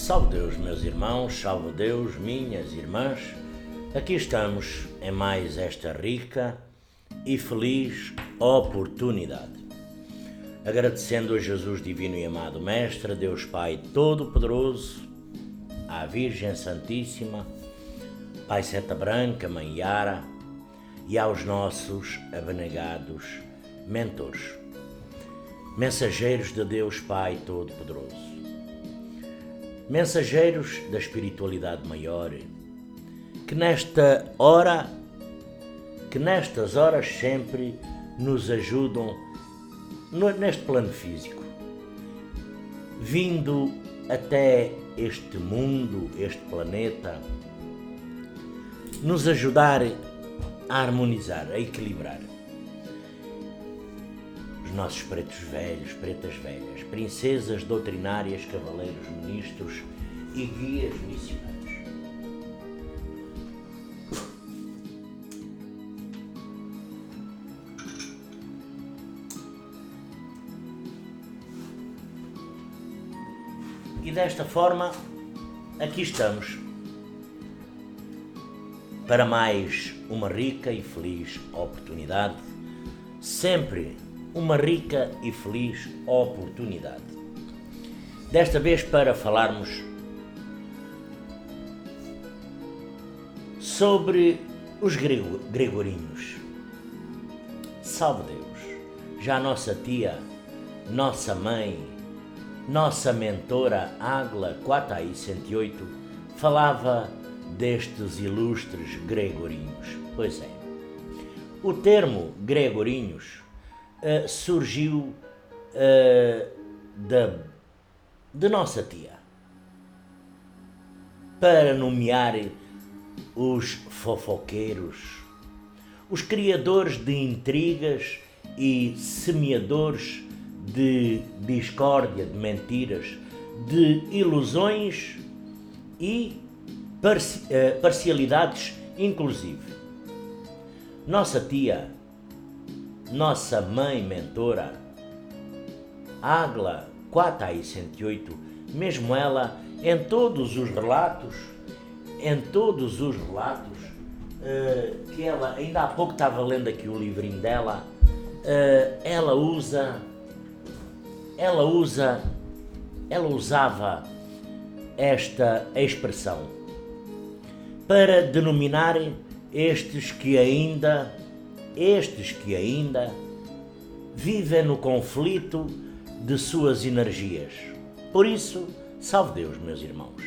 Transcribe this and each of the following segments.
Salve Deus, meus irmãos, salve Deus, minhas irmãs. Aqui estamos em mais esta rica e feliz oportunidade. Agradecendo a Jesus divino e amado Mestre, Deus Pai Todo-Poderoso, à Virgem Santíssima, Pai Seta Branca, Mãe Yara e aos nossos abnegados mentores, mensageiros de Deus Pai Todo-Poderoso, mensageiros da espiritualidade maior, que nestas horas sempre nos ajudam neste plano físico, vindo até este mundo, este planeta, nos ajudar a harmonizar, a equilibrar os nossos pretos velhos, pretas velhas, princesas doutrinárias, cavaleiros ministros e guias missionários. E desta forma, aqui estamos para mais uma rica e feliz oportunidade, sempre uma rica e feliz oportunidade. Desta vez para falarmos sobre os gregorinhos. Salve Deus! Já a nossa tia, nossa mãe, nossa mentora Ágla Quatai 108 falava destes ilustres gregorinhos. Pois é, o termo gregorinhos surgiu de nossa tia para nomear os fofoqueiros, os criadores de intrigas e semeadores de discórdia, de mentiras, de ilusões e parcialidades inclusive. Nossa tia, nossa mãe mentora, Ágla Quatai 108, mesmo ela, em todos os relatos, que ela, ainda há pouco estava lendo aqui o livrinho dela, ela usava esta expressão para denominar estes que ainda vivem no conflito de suas energias. Por isso, salve Deus, meus irmãos,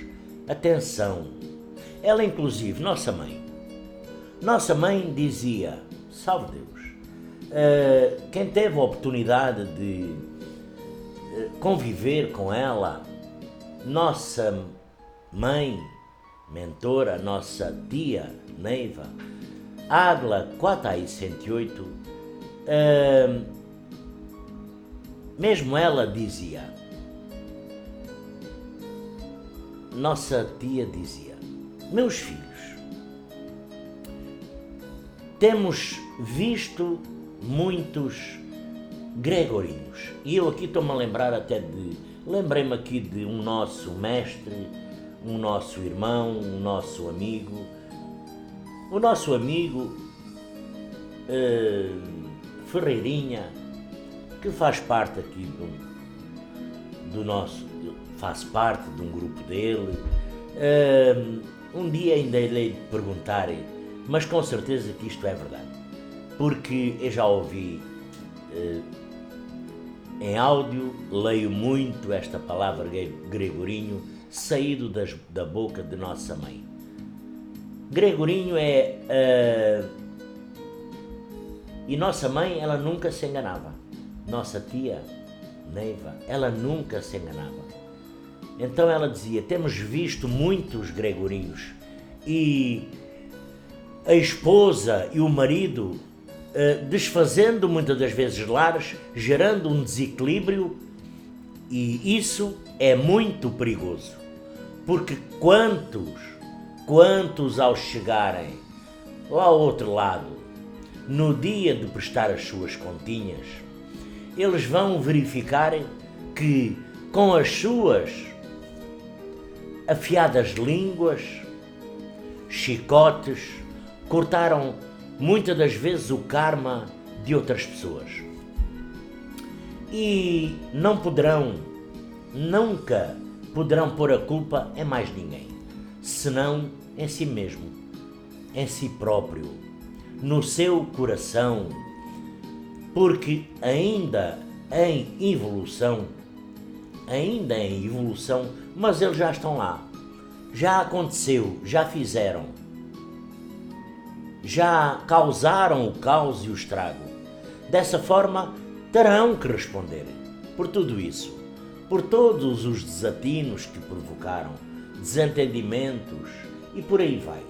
atenção. Ela, inclusive, nossa mãe dizia, salve Deus, quem teve a oportunidade de conviver com ela, nossa mãe mentora, nossa tia Neiva, Ágla Quatai 108, mesmo ela dizia, nossa tia dizia, meus filhos, temos visto muitos gregorinhos, e eu aqui estou-me a lembrar lembrei-me aqui de um nosso mestre, um nosso irmão, um nosso amigo, Ferreirinha, que faz parte aqui faz parte de um grupo dele. Um dia ainda lhe perguntar, mas com certeza que isto é verdade, porque eu já ouvi em áudio, leio muito esta palavra gregorinho saído da boca de nossa mãe. Gregorinho e nossa mãe, ela nunca se enganava. Nossa tia Neiva, ela nunca se enganava. Então ela dizia, temos visto muitos gregorinhos e a esposa e o marido desfazendo muitas das vezes lares, gerando um desequilíbrio, e isso é muito perigoso, porque quantos ao chegarem lá ao outro lado, no dia de prestar as suas continhas, eles vão verificar que com as suas afiadas línguas, chicotes, cortaram muitas das vezes o karma de outras pessoas. E nunca poderão pôr a culpa em mais ninguém, senão em si mesmo, em si próprio, no seu coração, porque ainda em evolução, mas eles já estão lá, já aconteceu, já fizeram, já causaram o caos e o estrago. Dessa forma, terão que responder por tudo isso, por todos os desatinos que provocaram, desentendimentos e por aí vai.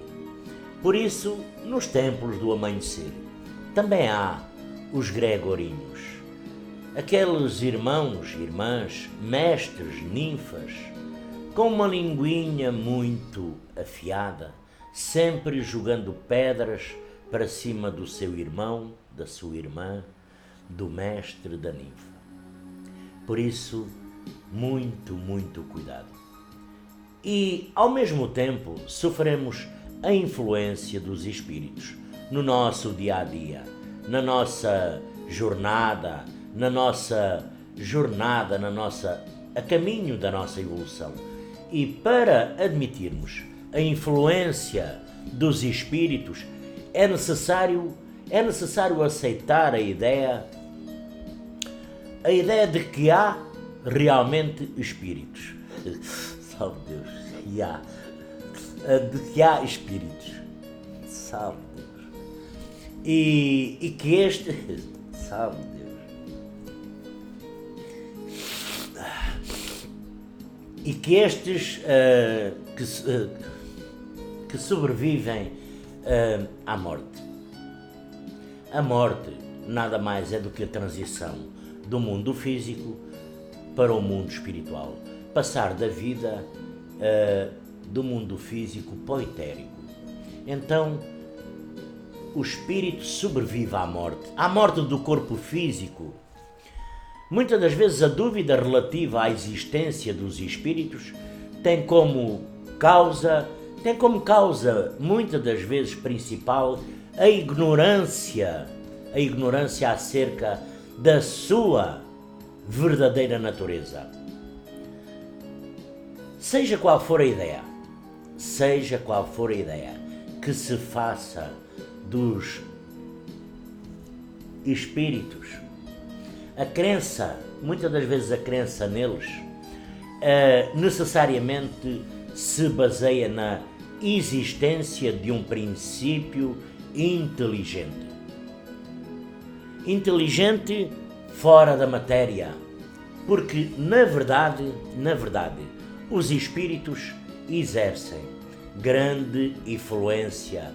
Por isso, nos templos do amanhecer, também há os gregorinhos, aqueles irmãos, irmãs, mestres, ninfas, com uma linguinha muito afiada, sempre jogando pedras para cima do seu irmão, da sua irmã, do mestre, da ninfa. Por isso, muito cuidado. E, ao mesmo tempo, sofremos a influência dos espíritos no nosso dia-a-dia, na nossa jornada, a caminho da nossa evolução. E para admitirmos a influência dos espíritos, é necessário aceitar a ideia de que há realmente espíritos. Salve Deus, de que há espíritos. Salve Deus. E que salve Deus. E que estes que sobrevivem à morte. A morte nada mais é do que a transição do mundo físico para o mundo espiritual. Passar da vida do mundo físico para o etérico. Então, o espírito sobrevive à morte do corpo físico. Muitas das vezes a dúvida relativa à existência dos espíritos tem como causa, muitas das vezes principal, a ignorância acerca da sua verdadeira natureza. Seja qual for a ideia que se faça dos espíritos, muitas das vezes a crença neles, necessariamente se baseia na existência de um princípio inteligente. Inteligente fora da matéria, porque na verdade, os espíritos exercem grande influência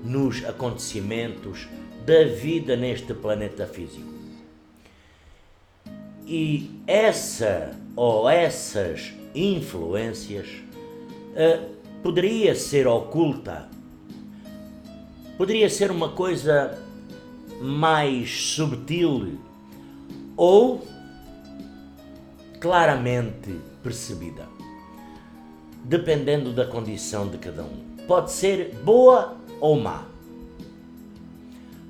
nos acontecimentos da vida neste planeta físico. E essas influências poderia ser oculta, poderia ser uma coisa mais subtil ou claramente percebida, dependendo da condição de cada um. Pode ser boa ou má,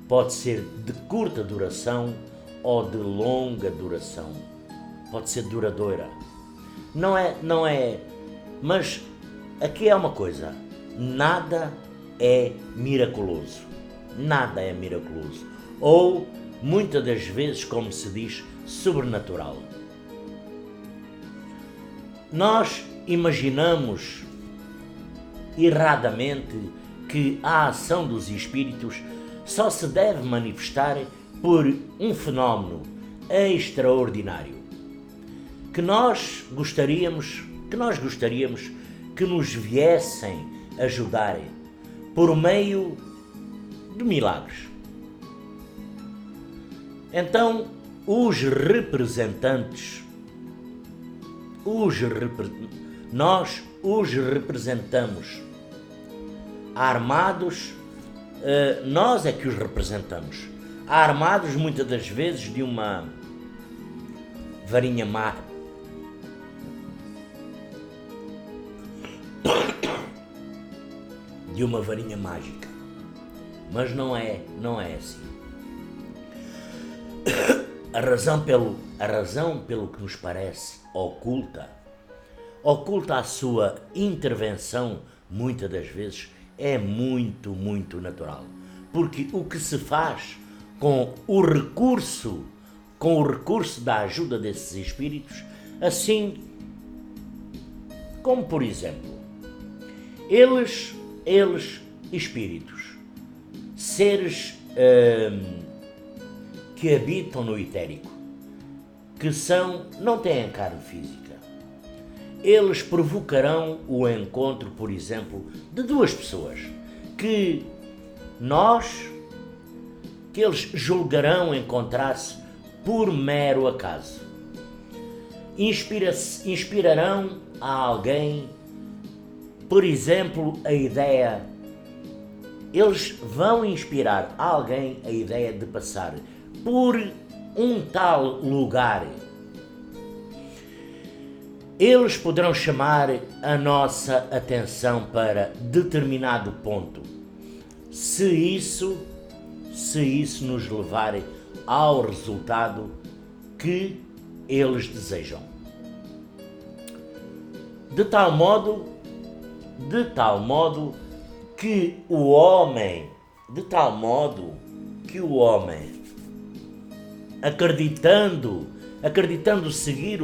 pode ser de curta duração ou de longa duração, pode ser duradoura. Não é, mas aqui é uma coisa, nada é miraculoso, ou muitas das vezes, como se diz, sobrenatural. Nós imaginamos erradamente que a ação dos espíritos só se deve manifestar por um fenómeno extraordinário, que nós gostaríamos que nos viessem ajudar por meio de milagres. Então, nós os representamos armados, nós é que os representamos, armados muitas das vezes de uma varinha má, de uma varinha mágica. Mas não é assim. A razão pelo que nos parece oculta a sua intervenção, muitas das vezes, é muito natural. Porque o que se faz com o recurso da ajuda desses espíritos, assim como, por exemplo, eles espíritos, seres que habitam no etérico, que não têm carne física, eles provocarão o encontro, por exemplo, de duas pessoas que eles julgarão encontrar-se por mero acaso. Inspirarão a alguém, por exemplo, eles vão inspirar a alguém a ideia de passar por um tal lugar. Eles poderão chamar a nossa atenção para determinado ponto, se isso nos levar ao resultado que eles desejam. De tal modo que o homem, acreditando seguir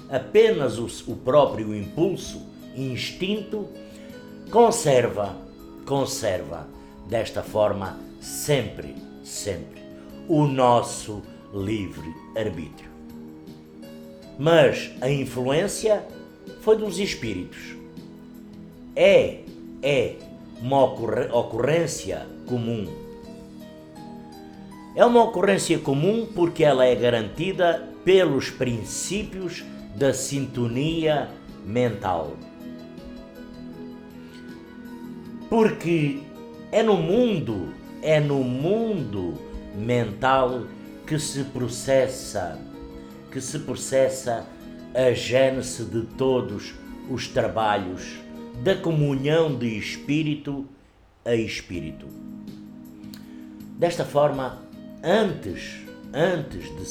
apenas o próprio impulso, instinto, conserva desta forma sempre o nosso livre-arbítrio. Mas a influência foi dos espíritos. É uma ocorrência comum. É uma ocorrência comum porque ela é garantida pelos princípios da sintonia mental. Porque é no mundo mental que se processa a gênese de todos os trabalhos da comunhão de espírito a espírito. Desta forma, antes de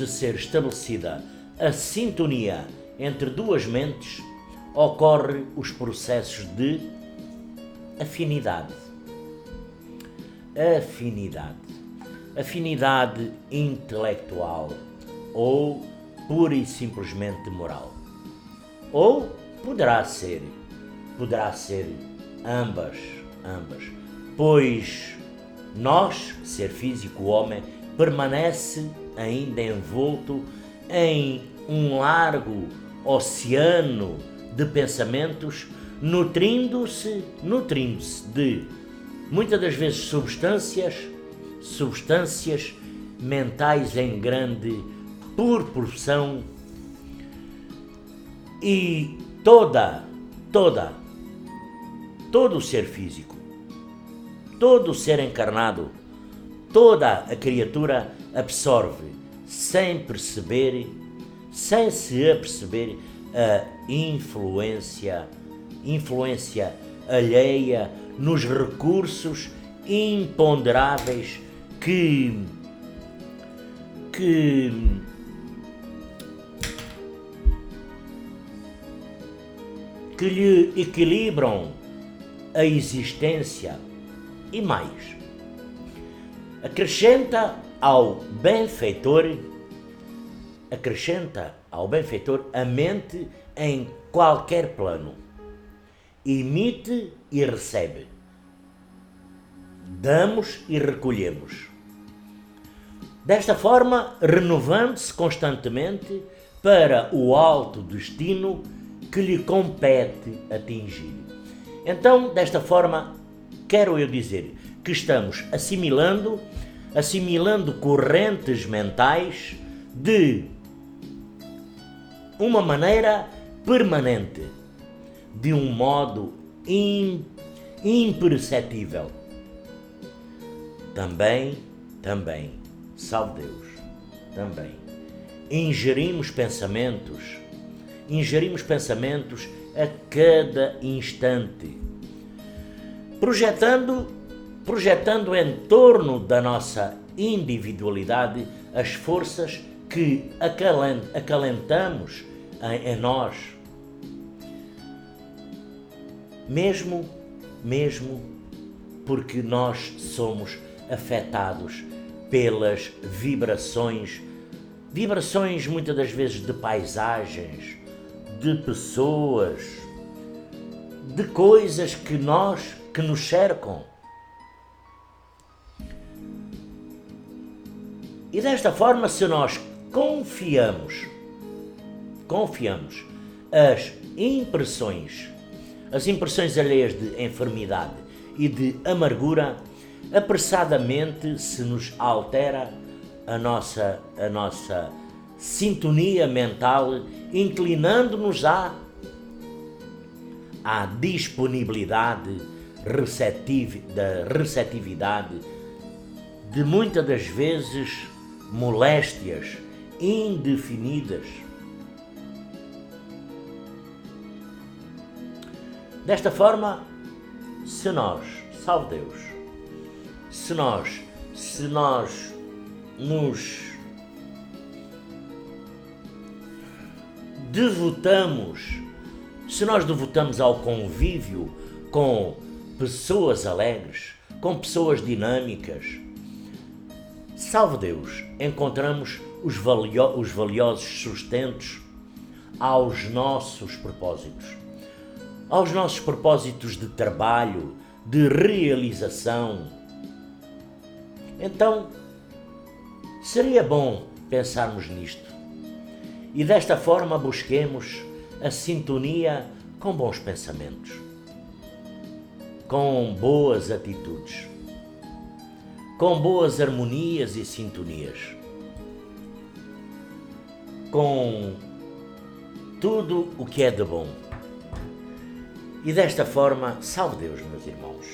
ser estabelecida a sintonia entre duas mentes, ocorre os processos de afinidade intelectual ou pura e simplesmente moral. Ou poderá ser ambas, pois nós, ser físico, o homem, permanece ainda envolto em um largo oceano de pensamentos, nutrindo-se de, muitas das vezes, substâncias mentais em grande proporção, e todo o ser físico, todo o ser encarnado, toda a criatura absorve, sem se aperceber, a influência alheia nos recursos imponderáveis que lhe equilibram a existência e mais. Acrescenta ao benfeitor a mente em qualquer plano. Emite e recebe. Damos e recolhemos. Desta forma, renovando-se constantemente para o alto destino que lhe compete atingir. Então, desta forma, quero eu dizer que estamos assimilando correntes mentais de uma maneira permanente, de um modo imperceptível. Também, salve Deus, também ingerimos pensamentos a cada instante, projetando em torno da nossa individualidade as forças que acalentamos em nós, mesmo porque nós somos afetados pelas vibrações muitas das vezes de paisagens, de pessoas, de coisas que nos cercam. E desta forma, se nós confiamos as impressões alheias de enfermidade e de amargura, apressadamente se nos altera a nossa sintonia mental, inclinando-nos à disponibilidade da receptividade de muitas das vezes moléstias indefinidas. Desta forma, se nós, salve Deus, se nós nos devotamos ao convívio com pessoas alegres, com pessoas dinâmicas, salve Deus, encontramos os valiosos sustentos aos nossos propósitos de trabalho, de realização. Então, seria bom pensarmos nisto e desta forma busquemos a sintonia com bons pensamentos, com boas atitudes, com boas harmonias e sintonias, com tudo o que é de bom. E desta forma, salve Deus, meus irmãos,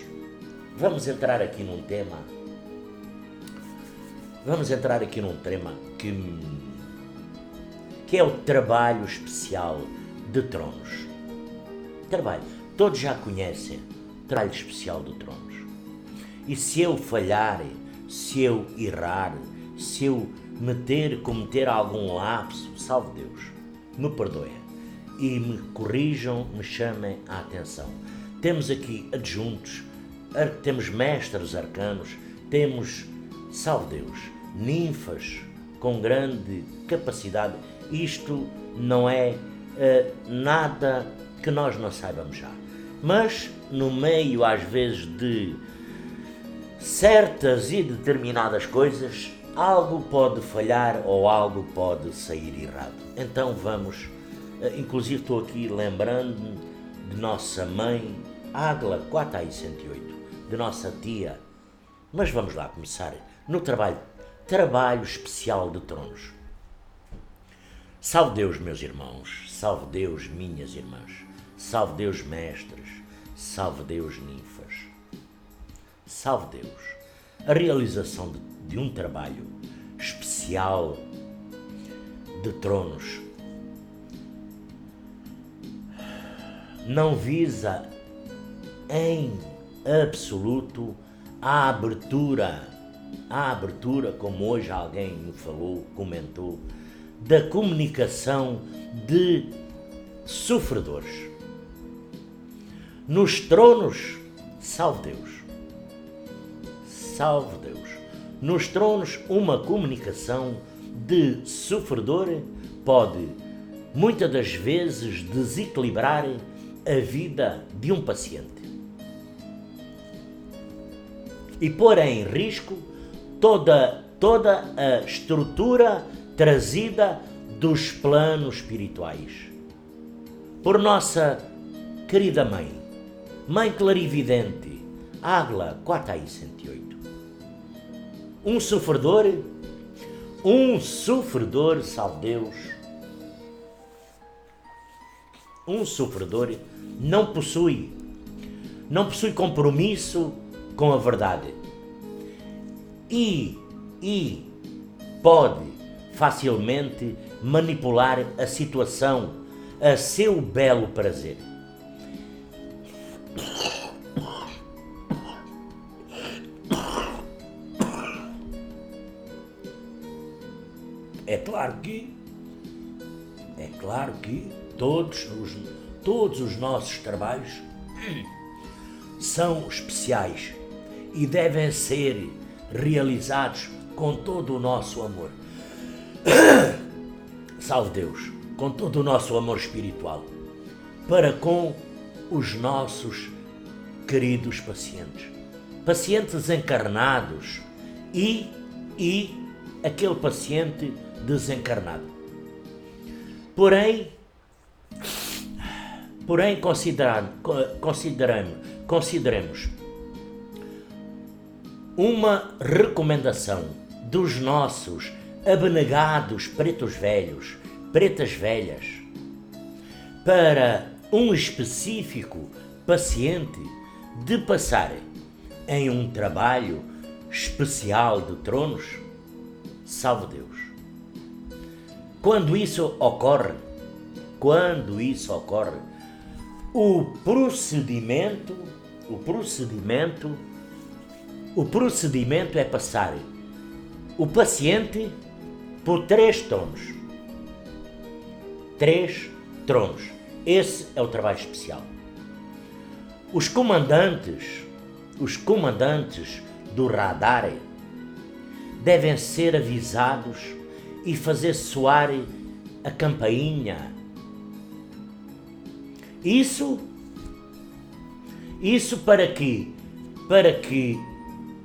vamos entrar aqui num tema que é o trabalho especial de tronos. Todos já conhecem o trabalho especial de tronos. E se eu falhar, se eu errar, se eu cometer algum lapso, salve Deus, me perdoem e me corrijam, me chamem a atenção. Temos aqui adjuntos, temos mestres arcanos, temos, salve Deus, ninfas com grande capacidade. Isto não é nada que nós não saibamos já. Mas no meio, às vezes, de certas e determinadas coisas, algo pode falhar ou algo pode sair errado. Então vamos, inclusive estou aqui lembrando-me de nossa mãe, Águila 468, de nossa tia. Mas vamos lá começar no trabalho especial de tronos. Salve Deus, meus irmãos, salve Deus, minhas irmãs, salve Deus, mestres, salve Deus, ninfas, salve Deus. A realização de um trabalho especial de tronos não visa em absoluto a abertura, como hoje alguém me falou, comentou, da comunicação de sofredores. Nos tronos, salve Deus, nos tronos uma comunicação de sofredor pode, muitas das vezes, desequilibrar a vida de um paciente e pôr em risco toda a estrutura trazida dos planos espirituais por nossa querida Mãe Clarividente, Águila 468. Um sofredor, salve Deus, um sofredor não possui compromisso com a verdade e pode facilmente manipular a situação a seu belo prazer. É claro que todos os nossos trabalhos são especiais e devem ser realizados com todo o nosso amor. Salve Deus, com todo o nosso amor espiritual, para com os nossos queridos pacientes encarnados e aquele paciente desencarnado. Porém, consideremos uma recomendação dos nossos abnegados pretas velhas, para um específico paciente de passar em um trabalho especial de tronos. Salve Deus. Quando isso ocorre, o procedimento é passar o paciente por 3 tronos. 3 tronos. Esse é o trabalho especial. Os comandantes do radar devem ser avisados e fazer soar a campainha. Isso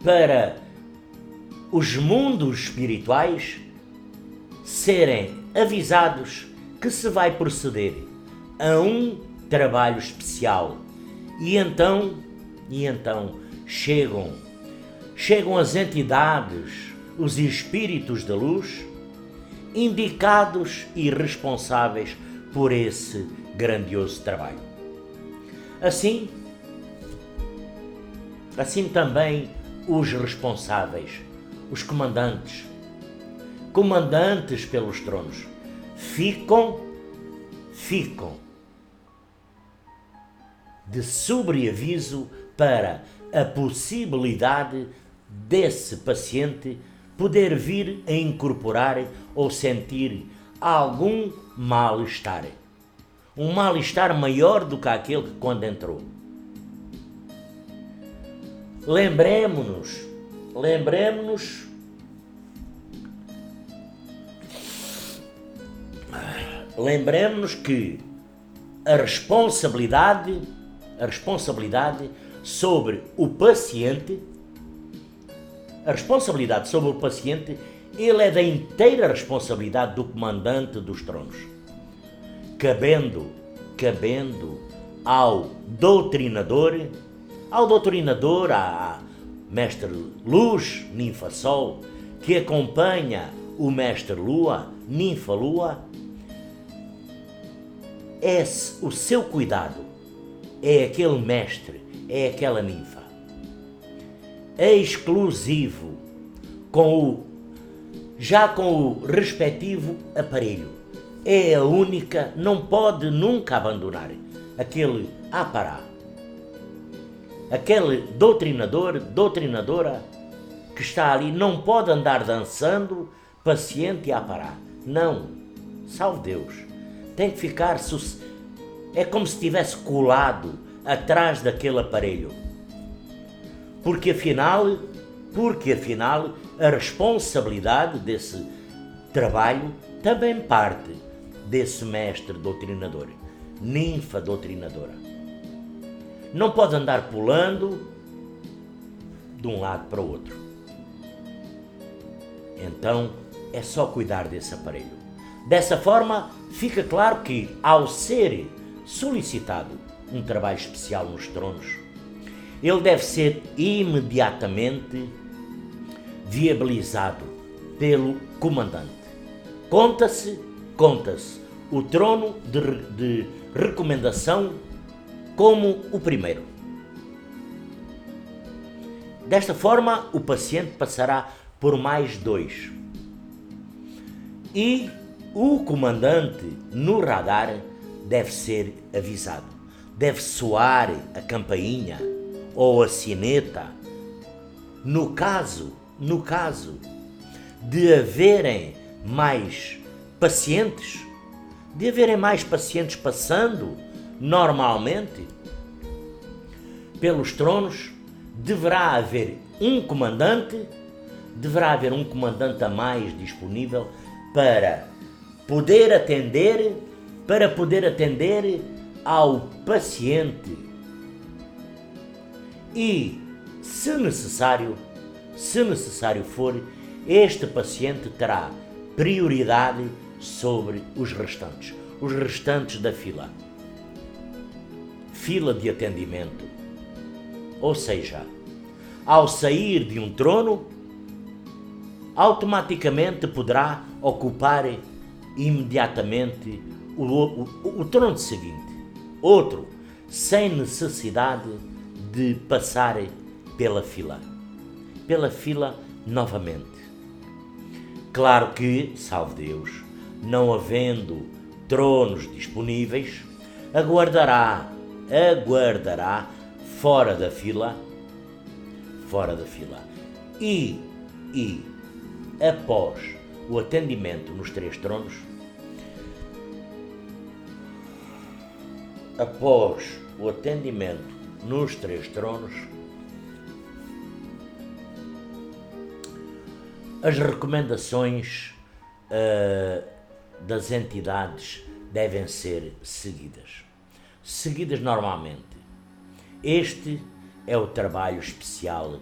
para os mundos espirituais serem avisados que se vai proceder a um trabalho especial. E então chegam as entidades, os espíritos da luz, indicados e responsáveis por esse grandioso trabalho. Assim também os responsáveis, os comandantes pelos tronos, ficam de sobreaviso para a possibilidade desse paciente poder vir a incorporar ou sentir algum mal-estar. Um mal-estar maior do que aquele que quando entrou. Lembremos-nos que a responsabilidade sobre o paciente, ele é da inteira responsabilidade do comandante dos tronos, cabendo ao doutrinador, à mestre Luz, Ninfa Sol, que acompanha o mestre Lua, Ninfa Lua. O seu cuidado é aquele mestre, é aquela ninfa. É exclusivo com o respectivo aparelho. É a única, não pode nunca abandonar aquele apará. Aquele doutrinadora que está ali não pode andar dançando paciente a parar. Não, salve Deus. Tem que ficar, é como se estivesse colado atrás daquele aparelho. Porque afinal a responsabilidade desse trabalho também parte desse mestre doutrinador, ninfa doutrinadora. Não pode andar pulando de um lado para o outro. Então é só cuidar desse aparelho. Dessa forma, fica claro que, ao ser solicitado um trabalho especial nos tronos, ele deve ser imediatamente viabilizado pelo comandante. Conta-se o trono de recomendação como o primeiro. Desta forma, o paciente passará por mais 2. E o comandante no radar deve ser avisado. Deve soar a campainha ou a sineta. No caso de haverem mais pacientes, passando normalmente pelos tronos, deverá haver um comandante a mais disponível para poder atender ao paciente. E, se necessário for, este paciente terá prioridade sobre os restantes da fila de atendimento. Ou seja, ao sair de um trono, automaticamente poderá ocupar imediatamente o trono seguinte, outro, sem necessidade de passar pela fila novamente. Claro que, salve Deus, não havendo tronos disponíveis, aguardará fora da fila e após o atendimento nos 3 tronos, as recomendações das entidades devem ser seguidas normalmente. Este é o trabalho especial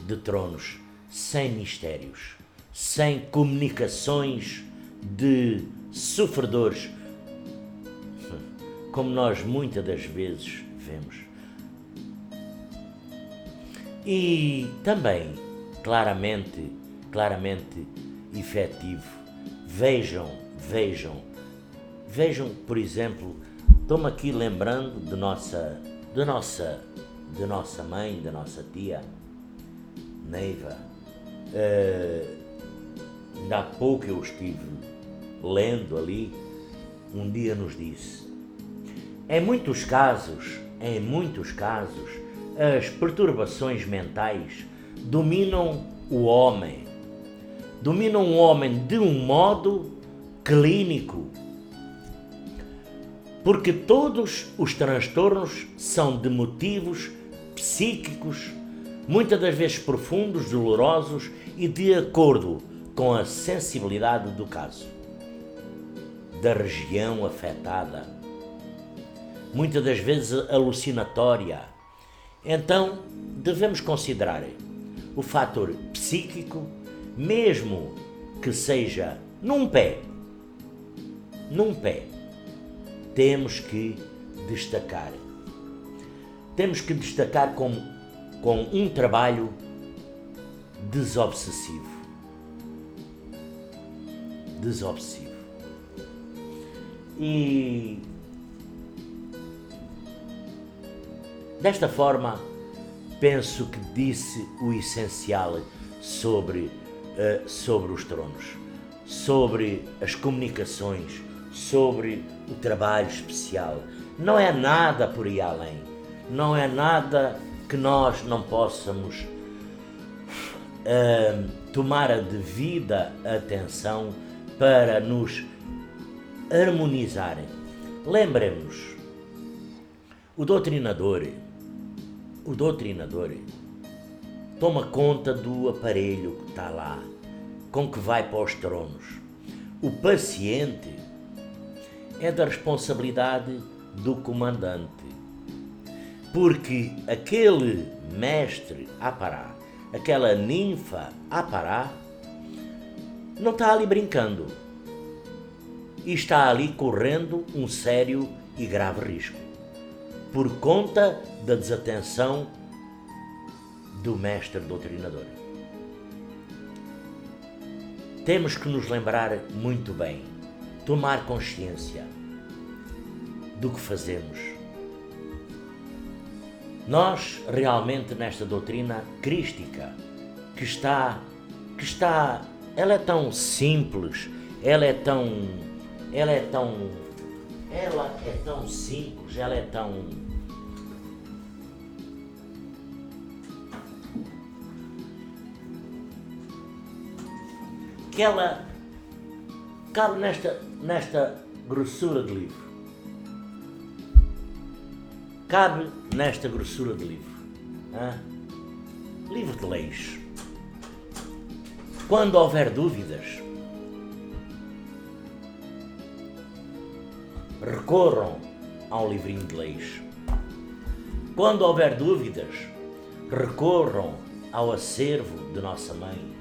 de tronos, sem mistérios, sem comunicações de sofredores, como nós muitas das vezes vemos. E também, claramente efetivo, vejam, por exemplo, estou-me aqui lembrando de nossa mãe, da nossa tia Neiva. Ainda há pouco eu estive lendo ali, um dia nos disse: em muitos casos, as perturbações mentais dominam o homem de um modo clínico, porque todos os transtornos são de motivos psíquicos, muitas das vezes profundos, dolorosos e de acordo com a sensibilidade do caso, da região afetada, muitas das vezes alucinatória. Então, devemos considerar o fator psíquico, mesmo que seja num pé, temos que destacar com um trabalho desobsessivo. E desta forma penso que disse o essencial sobre os tronos, sobre as comunicações, sobre o trabalho especial. Não é nada por aí além, não é nada que nós não possamos tomar a devida atenção para nos harmonizar. Lembremos-nos, o doutrinador toma conta do aparelho que está lá, com que vai para os tronos. O paciente é da responsabilidade do comandante, porque aquele mestre Apará, aquela ninfa Apará, não está ali brincando e está ali correndo um sério e grave risco por conta da desatenção do mestre doutrinador. Temos que nos lembrar muito bem, tomar consciência do que fazemos. Nós, realmente, nesta doutrina crística, ela é tão simples, ela é tão, ela é tão, ela é tão simples, ela é tão, que ela cabe nesta grossura de livro. Cabe nesta grossura de livro. Livro de leis. Quando houver dúvidas, recorram ao livrinho de leis. Quando houver dúvidas, recorram ao acervo de nossa mãe.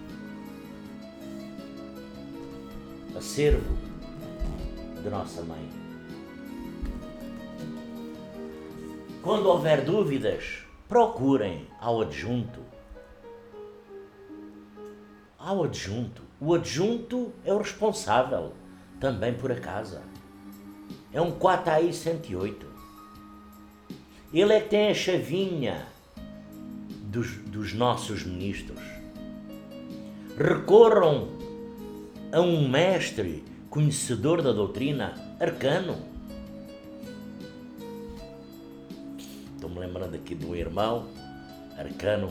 Acervo de nossa mãe. Quando houver dúvidas, procurem ao adjunto. Ao adjunto. O adjunto é o responsável também por a casa. É um 4AI 108. Ele é que tem a chavinha dos nossos ministros. Recorram a um mestre conhecedor da doutrina, arcano. Estou-me lembrando aqui de um irmão, arcano,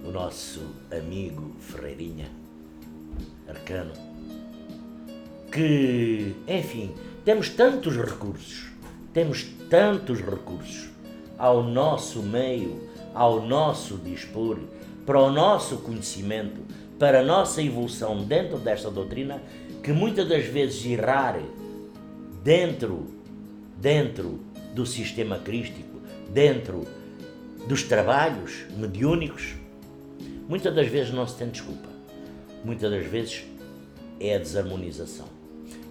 o nosso amigo Ferreirinha, arcano, que, enfim, temos tantos recursos ao nosso meio, ao nosso dispor, para o nosso conhecimento, para a nossa evolução dentro desta doutrina, que muitas das vezes errar dentro do sistema crístico, dentro dos trabalhos mediúnicos, muitas das vezes não se tem desculpa. Muitas das vezes é a desarmonização.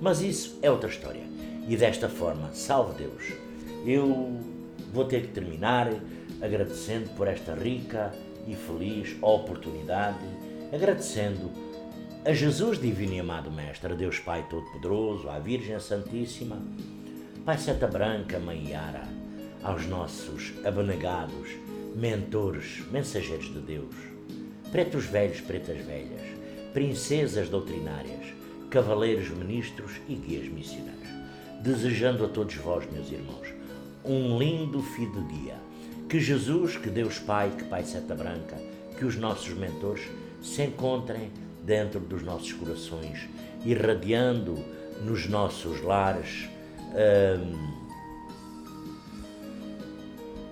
Mas isso é outra história. E desta forma, salve Deus, eu vou ter que terminar agradecendo por esta rica e feliz oportunidade, agradecendo a Jesus Divino e Amado Mestre, a Deus Pai Todo-Poderoso, à Virgem Santíssima, Pai Seta Branca, Mãe Yara, aos nossos abnegados, mentores, mensageiros de Deus, pretos velhos, pretas velhas, princesas doutrinárias, cavaleiros ministros e guias missionários, desejando a todos vós, meus irmãos, um lindo fim de dia. Que Jesus, que Deus Pai, que Pai Seta Branca, que os nossos mentores se encontrem dentro dos nossos corações, irradiando nos nossos lares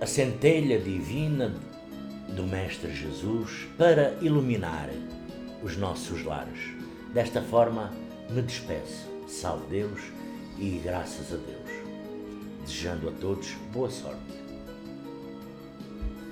a centelha divina do Mestre Jesus para iluminar os nossos lares. Desta forma, me despeço. Salve Deus e graças a Deus. Desejando a todos boa sorte.